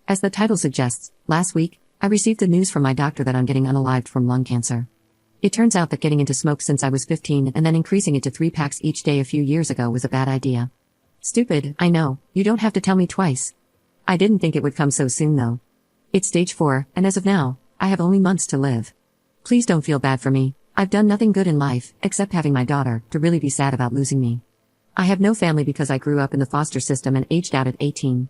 As the title suggests, last week, I received the news from my doctor that I'm getting unalived from lung cancer. It turns out that getting into smoke since I was 15 and then increasing it to 3 packs each day a few years ago was a bad idea. Stupid, I know, you don't have to tell me twice. I didn't think it would come so soon though. It's stage 4, and as of now, I have only months to live. Please don't feel bad for me. I've done nothing good in life, except having my daughter, to really be sad about losing me. I have no family because I grew up in the foster system and aged out at 18.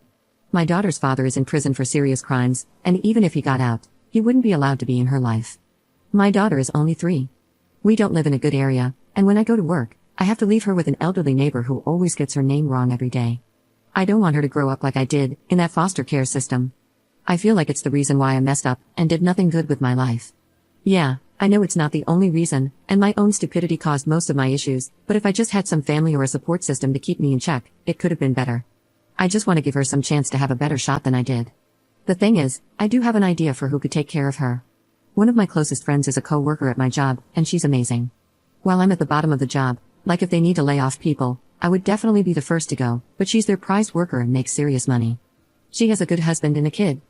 My daughter's father is in prison for serious crimes, and even if he got out, he wouldn't be allowed to be in her life. My daughter is only 3. We don't live in a good area, and when I go to work, I have to leave her with an elderly neighbor who always gets her name wrong every day. I don't want her to grow up like I did, in that foster care system. I feel like it's the reason why I messed up, and did nothing good with my life. Yeah, I know it's not the only reason, and my own stupidity caused most of my issues, but if I just had some family or a support system to keep me in check, it could have been better. I just want to give her some chance to have a better shot than I did. The thing is, I do have an idea for who could take care of her. One of my closest friends is a co-worker at my job, and she's amazing. While I'm at the bottom of the job, like if they need to lay off people, I would definitely be the first to go, but she's their prized worker and makes serious money. She has a good husband and a kid.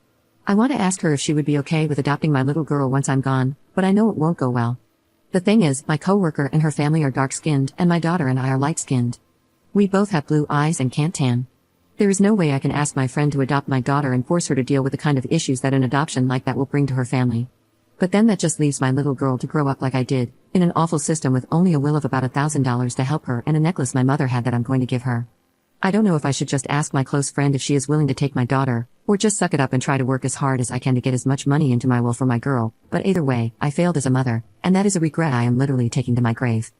I want to ask her if she would be okay with adopting my little girl once I'm gone, but I know it won't go well. The thing is, my co-worker and her family are dark-skinned, and my daughter and I are light-skinned. We both have blue eyes and can't tan. There is no way I can ask my friend to adopt my daughter and force her to deal with the kind of issues that an adoption like that will bring to her family. But then that just leaves my little girl to grow up like I did, in an awful system with only a will of about $1,000 to help her and a necklace my mother had that I'm going to give her. I don't know if I should just ask my close friend if she is willing to take my daughter, or just suck it up and try to work as hard as I can to get as much money into my will for my girl, but either way, I failed as a mother, and that is a regret I am literally taking to my grave.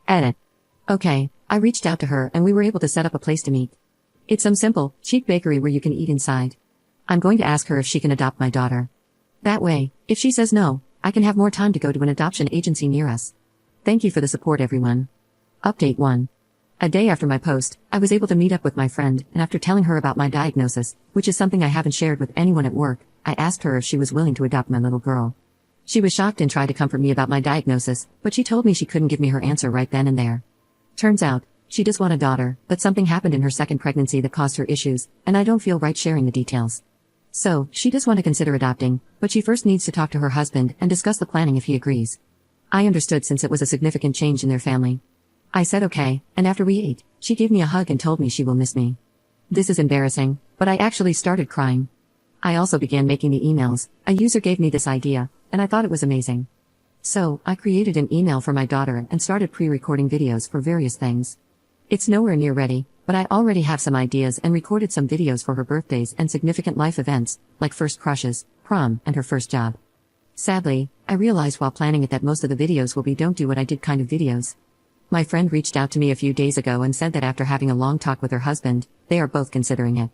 Edit. Okay, I reached out to her and we were able to set up a place to meet. It's some simple, cheap bakery where you can eat inside. I'm going to ask her if she can adopt my daughter. That way, if she says no, I can have more time to go to an adoption agency near us. Thank you for the support, everyone. Update 1. A day after my post, I was able to meet up with my friend, and after telling her about my diagnosis, which is something I haven't shared with anyone at work, I asked her if she was willing to adopt my little girl. She was shocked and tried to comfort me about my diagnosis, but she told me she couldn't give me her answer right then and there. Turns out, she does want a daughter, but something happened in her second pregnancy that caused her issues, and I don't feel right sharing the details. So, she does want to consider adopting, but she first needs to talk to her husband and discuss the planning if he agrees. I understood since it was a significant change in their family. I said okay, and after we ate, she gave me a hug and told me she will miss me. This is embarrassing, but I actually started crying. I also began making the emails. A user gave me this idea, and I thought it was amazing. So, I created an email for my daughter and started pre-recording videos for various things. It's nowhere near ready, but I already have some ideas and recorded some videos for her birthdays and significant life events, like first crushes, prom, and her first job. Sadly, I realized while planning it that most of the videos will be don't do what I did kind of videos. My friend reached out to me a few days ago and said that after having a long talk with her husband, they are both considering it.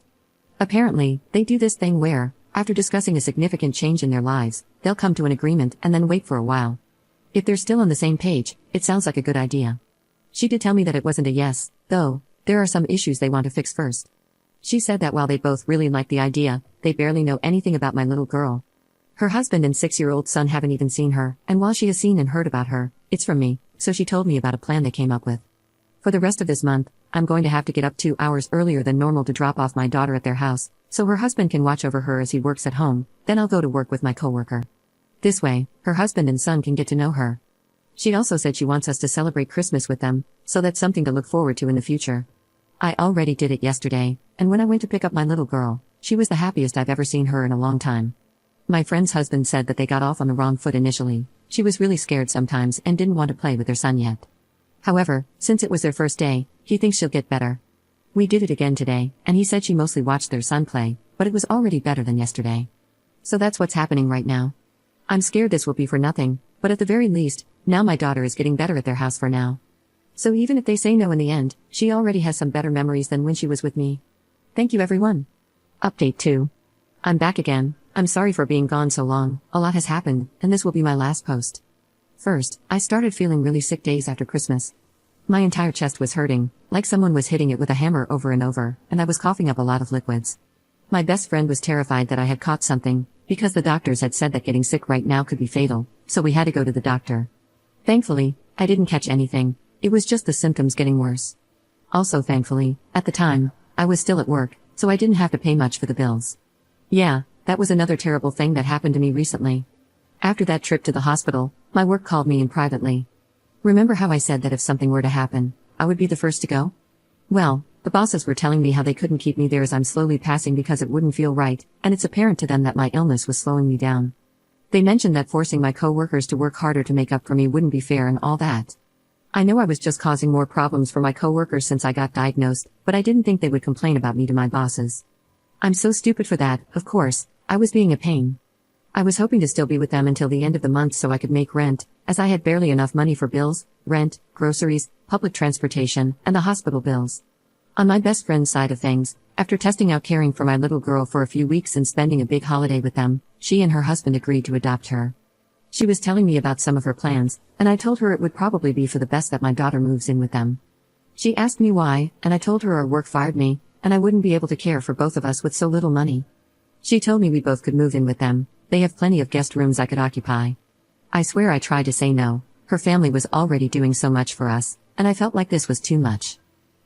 Apparently, they do this thing where, after discussing a significant change in their lives, they'll come to an agreement and then wait for a while. If they're still on the same page, it sounds like a good idea. She did tell me that it wasn't a yes, though, there are some issues they want to fix first. She said that while they both really like the idea, they barely know anything about my little girl. Her husband and 6-year-old son haven't even seen her, and while she has seen and heard about her, it's from me, so she told me about a plan they came up with. For the rest of this month, I'm going to have to get up 2 hours earlier than normal to drop off my daughter at their house, so her husband can watch over her as he works at home, then I'll go to work with my coworker. This way, her husband and son can get to know her. She also said she wants us to celebrate Christmas with them, so that's something to look forward to in the future. I already did it yesterday, and when I went to pick up my little girl, she was the happiest I've ever seen her in a long time. My friend's husband said that they got off on the wrong foot initially. She was really scared sometimes and didn't want to play with their son yet. However, since it was their first day, he thinks she'll get better. We did it again today, and he said she mostly watched their son play, but it was already better than yesterday. So that's what's happening right now. I'm scared this will be for nothing, but at the very least, now my daughter is getting better at their house for now. So even if they say no in the end, she already has some better memories than when she was with me. Thank you, everyone. Update 2. I'm back again. I'm sorry for being gone so long. A lot has happened, and this will be my last post. First, I started feeling really sick days after Christmas. My entire chest was hurting, like someone was hitting it with a hammer over and over, and I was coughing up a lot of liquids. My best friend was terrified that I had caught something, because the doctors had said that getting sick right now could be fatal, so we had to go to the doctor. Thankfully, I didn't catch anything. It was just the symptoms getting worse. Also thankfully, at the time, I was still at work, so I didn't have to pay much for the bills. Yeah, that was another terrible thing that happened to me recently. After that trip to the hospital, my work called me in privately. Remember how I said that if something were to happen, I would be the first to go? Well, the bosses were telling me how they couldn't keep me there as I'm slowly passing because it wouldn't feel right, and it's apparent to them that my illness was slowing me down. They mentioned that forcing my co-workers to work harder to make up for me wouldn't be fair and all that. I know I was just causing more problems for my co-workers since I got diagnosed, but I didn't think they would complain about me to my bosses. I'm so stupid for that, of course. I was being a pain. I was hoping to still be with them until the end of the month so I could make rent, as I had barely enough money for bills, rent, groceries, public transportation, and the hospital bills. On my best friend's side of things, after testing out caring for my little girl for a few weeks and spending a big holiday with them, she and her husband agreed to adopt her. She was telling me about some of her plans, and I told her it would probably be for the best that my daughter moves in with them. She asked me why, and I told her our work fired me, and I wouldn't be able to care for both of us with so little money. She told me we both could move in with them. They have plenty of guest rooms I could occupy. I swear I tried to say no. Her family was already doing so much for us, and I felt like this was too much.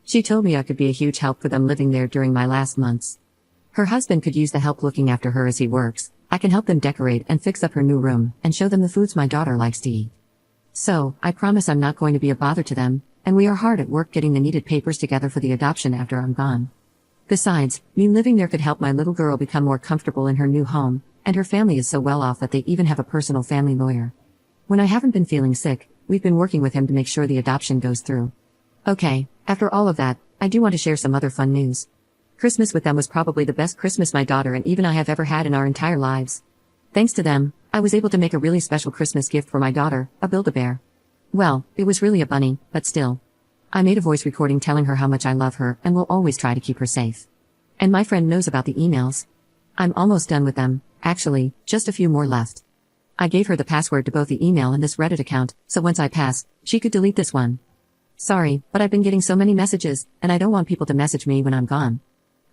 She told me I could be a huge help for them living there during my last months. Her husband could use the help looking after her as he works. I can help them decorate and fix up her new room, and show them the foods my daughter likes to eat. So, I promise I'm not going to be a bother to them, and we are hard at work getting the needed papers together for the adoption after I'm gone. Besides, me living there could help my little girl become more comfortable in her new home, and her family is so well off that they even have a personal family lawyer. When I haven't been feeling sick, we've been working with him to make sure the adoption goes through. Okay, after all of that, I do want to share some other fun news. Christmas with them was probably the best Christmas my daughter and even I have ever had in our entire lives. Thanks to them, I was able to make a really special Christmas gift for my daughter, a Build-A-Bear. Well, it was really a bunny, but still. I made a voice recording telling her how much I love her and will always try to keep her safe. And my friend knows about the emails. I'm almost done with them, actually, just a few more left. I gave her the password to both the email and this Reddit account, so once I pass, she could delete this one. Sorry, but I've been getting so many messages, and I don't want people to message me when I'm gone.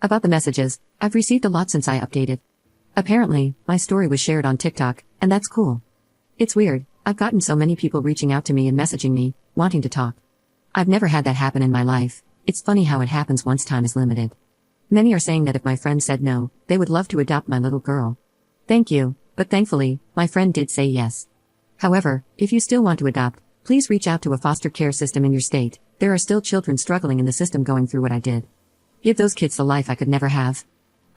About the messages, I've received a lot since I updated. Apparently, my story was shared on TikTok, and that's cool. It's weird, I've gotten so many people reaching out to me and messaging me, wanting to talk. I've never had that happen in my life. It's funny how it happens once time is limited. Many are saying that if my friend said no, they would love to adopt my little girl. Thank you, but thankfully, my friend did say yes. However, if you still want to adopt, please reach out to a foster care system in your state. There are still children struggling in the system going through what I did. Give those kids the life I could never have.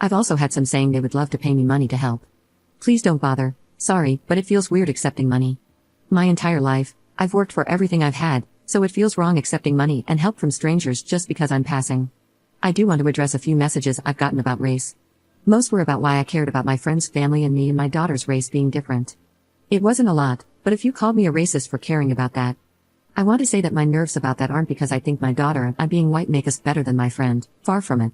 I've also had some saying they would love to pay me money to help. Please don't bother. Sorry, but it feels weird accepting money. My entire life, I've worked for everything I've had, so it feels wrong accepting money and help from strangers just because I'm passing. I do want to address a few messages I've gotten about race. Most were about why I cared about my friend's family and me and my daughter's race being different. It wasn't a lot, but a few called me a racist for caring about that. I want to say that my nerves about that aren't because I think my daughter and I being white make us better than my friend, far from it.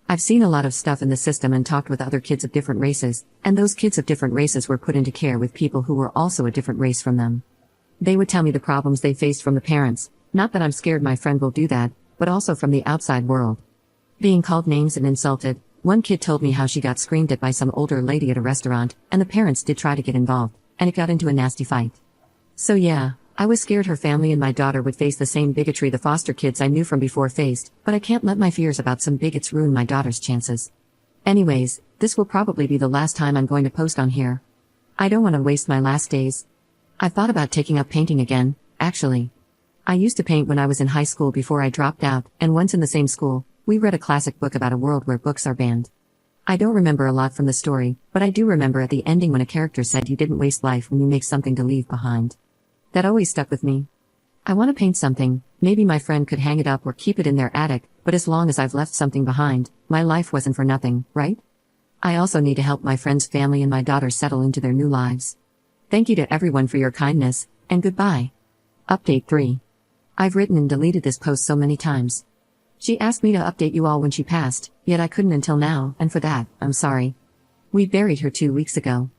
I've seen a lot of stuff in the system and talked with other kids of different races, and those kids of different races were put into care with people who were also a different race from them. They would tell me the problems they faced from the parents, not that I'm scared my friend will do that, but also from the outside world. Being called names and insulted, one kid told me how she got screamed at by some older lady at a restaurant, and the parents did try to get involved, and it got into a nasty fight. So yeah, I was scared her family and my daughter would face the same bigotry the foster kids I knew from before faced, but I can't let my fears about some bigots ruin my daughter's chances. Anyways, this will probably be the last time I'm going to post on here. I don't want to waste my last days. I thought about taking up painting again, actually. I used to paint when I was in high school before I dropped out, and once in the same school, we read a classic book about a world where books are banned. I don't remember a lot from the story, but I do remember at the ending when a character said you didn't waste life when you make something to leave behind. That always stuck with me. I want to paint something, maybe my friend could hang it up or keep it in their attic, but as long as I've left something behind, my life wasn't for nothing, right? I also need to help my friend's family and my daughter settle into their new lives. Thank you to everyone for your kindness, and goodbye. Update 3. I've written and deleted this post so many times. She asked me to update you all when she passed, yet I couldn't until now, and for that, I'm sorry. We buried her 2 weeks ago.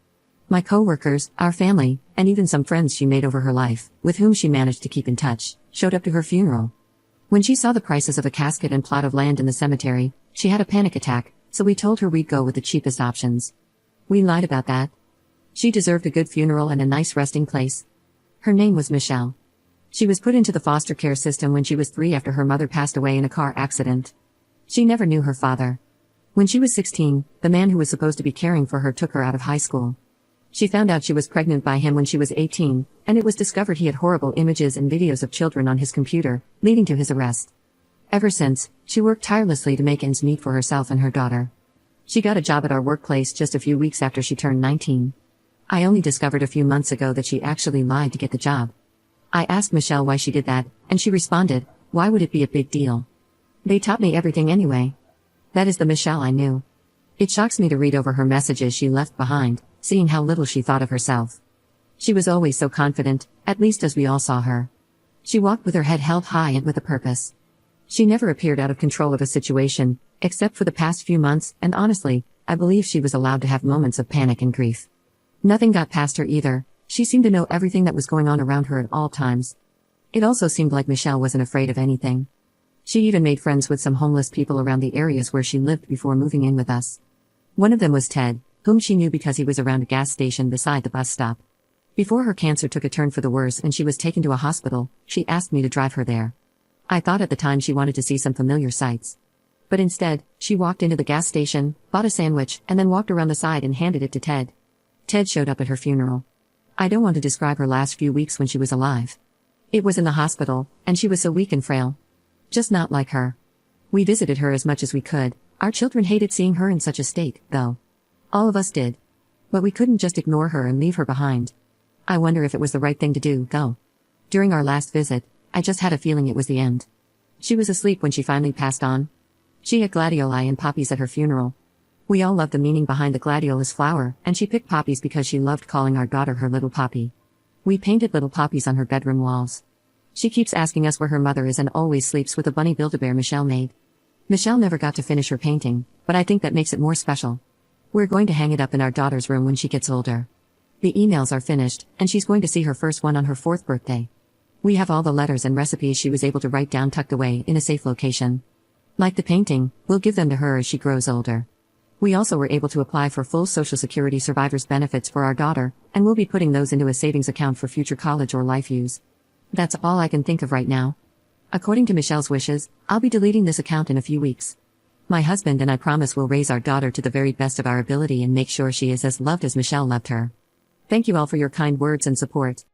My co-workers, our family, and even some friends she made over her life, with whom she managed to keep in touch, showed up to her funeral. When she saw the prices of a casket and plot of land in the cemetery, she had a panic attack, so we told her we'd go with the cheapest options. We lied about that. She deserved a good funeral and a nice resting place. Her name was Michelle. She was put into the foster care system when she was 3 after her mother passed away in a car accident. She never knew her father. When she was 16, the man who was supposed to be caring for her took her out of high school. She found out she was pregnant by him when she was 18, and it was discovered he had horrible images and videos of children on his computer, leading to his arrest. Ever since, she worked tirelessly to make ends meet for herself and her daughter. She got a job at our workplace just a few weeks after she turned 19. I only discovered a few months ago that she actually lied to get the job. I asked Michelle why she did that, and she responded, "Why would it be a big deal? They taught me everything anyway." That is the Michelle I knew. It shocks me to read over her messages she left behind, seeing how little she thought of herself. She was always so confident, at least as we all saw her. She walked with her head held high and with a purpose. She never appeared out of control of a situation, except for the past few months, and honestly, I believe she was allowed to have moments of panic and grief. Nothing got past her either. She seemed to know everything that was going on around her at all times. It also seemed like Michelle wasn't afraid of anything. She even made friends with some homeless people around the areas where she lived before moving in with us. One of them was Ted, whom she knew because he was around a gas station beside the bus stop. Before her cancer took a turn for the worse and she was taken to a hospital, she asked me to drive her there. I thought at the time she wanted to see some familiar sights. But instead, she walked into the gas station, bought a sandwich, and then walked around the side and handed it to Ted. Ted showed up at her funeral. I don't want to describe her last few weeks when she was alive. It was in the hospital, and she was so weak and frail. Just not like her. We visited her as much as we could. Our children hated seeing her in such a state, though. All of us did. But we couldn't just ignore her and leave her behind. I wonder if it was the right thing to do, though. During our last visit, I just had a feeling it was the end. She was asleep when she finally passed on. She had gladioli and poppies at her funeral. We all loved the meaning behind the gladiolus flower, and she picked poppies because she loved calling our daughter her little poppy. We painted little poppies on her bedroom walls. She keeps asking us where her mother is and always sleeps with a bunny Build-A-Bear Michelle made. Michelle never got to finish her painting, but I think that makes it more special. We're going to hang it up in our daughter's room when she gets older. The emails are finished, and she's going to see her first one on her 4th birthday. We have all the letters and recipes she was able to write down tucked away in a safe location. Like the painting, we'll give them to her as she grows older. We also were able to apply for full Social Security survivors benefits for our daughter, and we'll be putting those into a savings account for future college or life use. That's all I can think of right now. According to Michelle's wishes, I'll be deleting this account in a few weeks. My husband and I promise we'll raise our daughter to the very best of our ability and make sure she is as loved as Michelle loved her. Thank you all for your kind words and support.